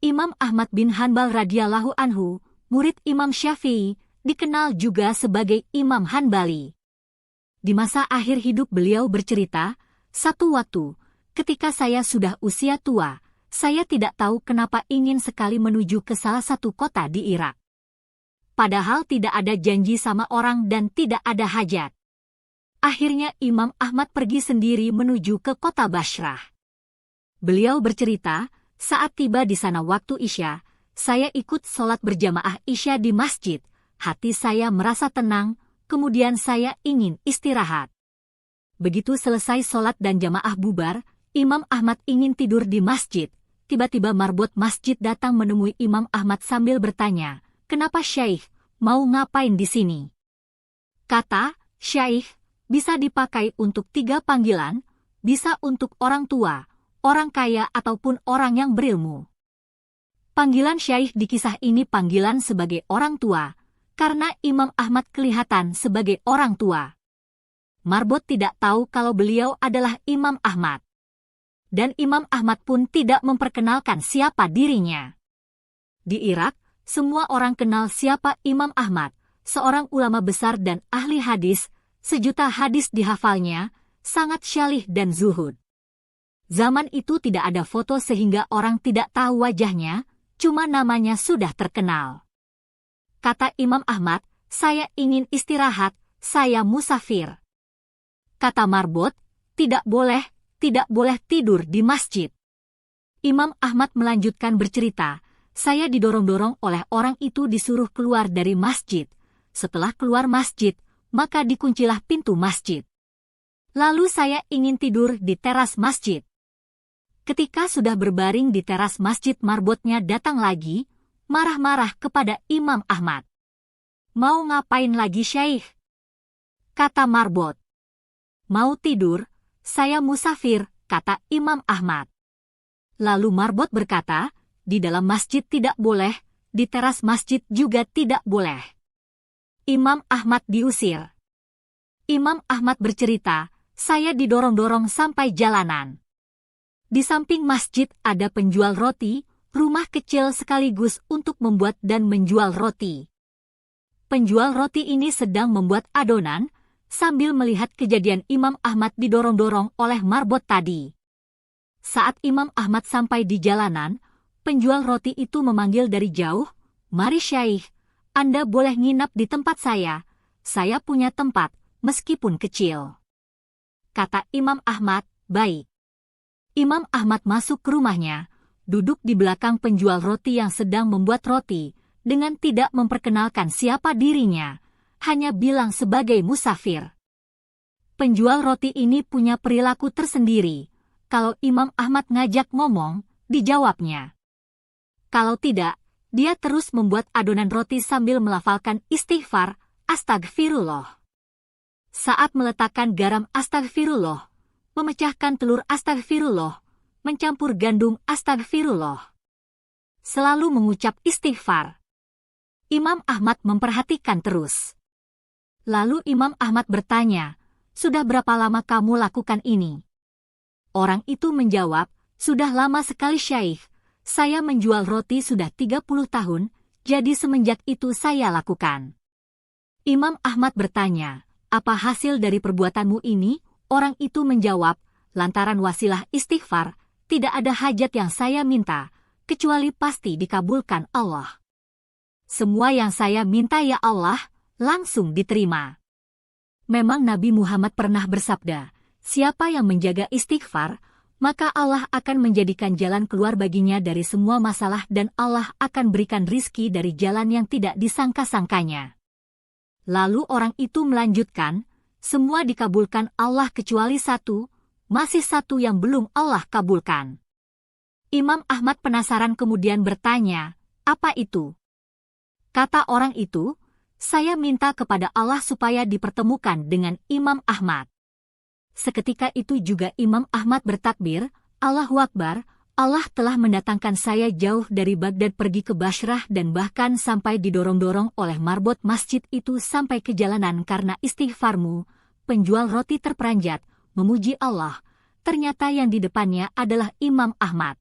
Imam Ahmad bin Hanbal radhiyallahu anhu, murid Imam Syafi'i, dikenal juga sebagai Imam Hanbali. Di masa akhir hidup beliau bercerita, "Satu waktu, ketika saya sudah usia tua, saya tidak tahu kenapa ingin sekali menuju ke salah satu kota di Irak. Padahal tidak ada janji sama orang dan tidak ada hajat. Akhirnya Imam Ahmad pergi sendiri menuju ke kota Bashrah. Beliau bercerita, saat tiba di sana waktu Isya, saya ikut sholat berjamaah Isya di masjid. Hati saya merasa tenang, kemudian saya ingin istirahat. Begitu selesai sholat dan jamaah bubar, Imam Ahmad ingin tidur di masjid. Tiba-tiba marbot masjid datang menemui Imam Ahmad sambil bertanya, 'Kenapa Syekh, mau ngapain di sini?' Kata, 'Syekh, bisa dipakai untuk 3 panggilan, bisa untuk orang tua, orang kaya ataupun orang yang berilmu.' Panggilan Syekh di kisah ini panggilan sebagai orang tua, karena Imam Ahmad kelihatan sebagai orang tua. Marbot tidak tahu kalau beliau adalah Imam Ahmad. Dan Imam Ahmad pun tidak memperkenalkan siapa dirinya. Di Irak, semua orang kenal siapa Imam Ahmad, seorang ulama besar dan ahli hadis, sejuta hadis dihafalnya, sangat syalih dan zuhud. Zaman itu tidak ada foto sehingga orang tidak tahu wajahnya, cuma namanya sudah terkenal. Kata Imam Ahmad, 'Saya ingin istirahat, saya musafir.' Kata marbot, 'Tidak boleh tidur di masjid.' Imam Ahmad melanjutkan bercerita, 'Saya didorong-dorong oleh orang itu disuruh keluar dari masjid. Setelah keluar masjid, maka dikuncilah pintu masjid. Lalu saya ingin tidur di teras masjid. Ketika sudah berbaring di teras masjid, marbotnya datang lagi, marah-marah kepada Imam Ahmad. 'Mau ngapain lagi Syekh?' Kata marbot. 'Mau tidur, saya musafir,' kata Imam Ahmad. Lalu marbot berkata, 'Di dalam masjid tidak boleh, di teras masjid juga tidak boleh.' Imam Ahmad diusir. Imam Ahmad bercerita, 'Saya didorong-dorong sampai jalanan. Di samping masjid ada penjual roti, rumah kecil sekaligus untuk membuat dan menjual roti. Penjual roti ini sedang membuat adonan, sambil melihat kejadian Imam Ahmad didorong-dorong oleh marbot tadi. Saat Imam Ahmad sampai di jalanan, penjual roti itu memanggil dari jauh, 'Mari Syekh, Anda boleh nginap di tempat saya punya tempat, meskipun kecil.' Kata Imam Ahmad, 'Baik.' Imam Ahmad masuk ke rumahnya, duduk di belakang penjual roti yang sedang membuat roti, dengan tidak memperkenalkan siapa dirinya, hanya bilang sebagai musafir. Penjual roti ini punya perilaku tersendiri. Kalau Imam Ahmad ngajak ngomong, dijawabnya. Kalau tidak, dia terus membuat adonan roti sambil melafalkan istighfar, astagfirullah. Saat meletakkan garam astagfirullah, memecahkan telur astagfirullah, mencampur gandum astagfirullah. Selalu mengucap istighfar. Imam Ahmad memperhatikan terus. Lalu Imam Ahmad bertanya, 'Sudah berapa lama kamu lakukan ini?' Orang itu menjawab, 'Sudah lama sekali Syekh, saya menjual roti sudah 30 tahun, jadi semenjak itu saya lakukan.' Imam Ahmad bertanya, 'Apa hasil dari perbuatanmu ini?' Orang itu menjawab, 'Lantaran wasilah istighfar, tidak ada hajat yang saya minta, kecuali pasti dikabulkan Allah. Semua yang saya minta ya Allah, langsung diterima.' Memang Nabi Muhammad pernah bersabda, 'Siapa yang menjaga istighfar, maka Allah akan menjadikan jalan keluar baginya dari semua masalah dan Allah akan berikan rizki dari jalan yang tidak disangka-sangkanya.' Lalu orang itu melanjutkan, 'Semua dikabulkan Allah kecuali satu, masih satu yang belum Allah kabulkan.' Imam Ahmad penasaran kemudian bertanya, 'Apa itu?' Kata orang itu, 'Saya minta kepada Allah supaya dipertemukan dengan Imam Ahmad.' Seketika itu juga Imam Ahmad bertakbir, 'Allahu Akbar, Allah telah mendatangkan saya jauh dari Baghdad pergi ke Bashrah dan bahkan sampai didorong-dorong oleh marbot masjid itu sampai ke jalanan karena istighfarmu.' Penjual roti terperanjat, memuji Allah. Ternyata yang di depannya adalah Imam Ahmad.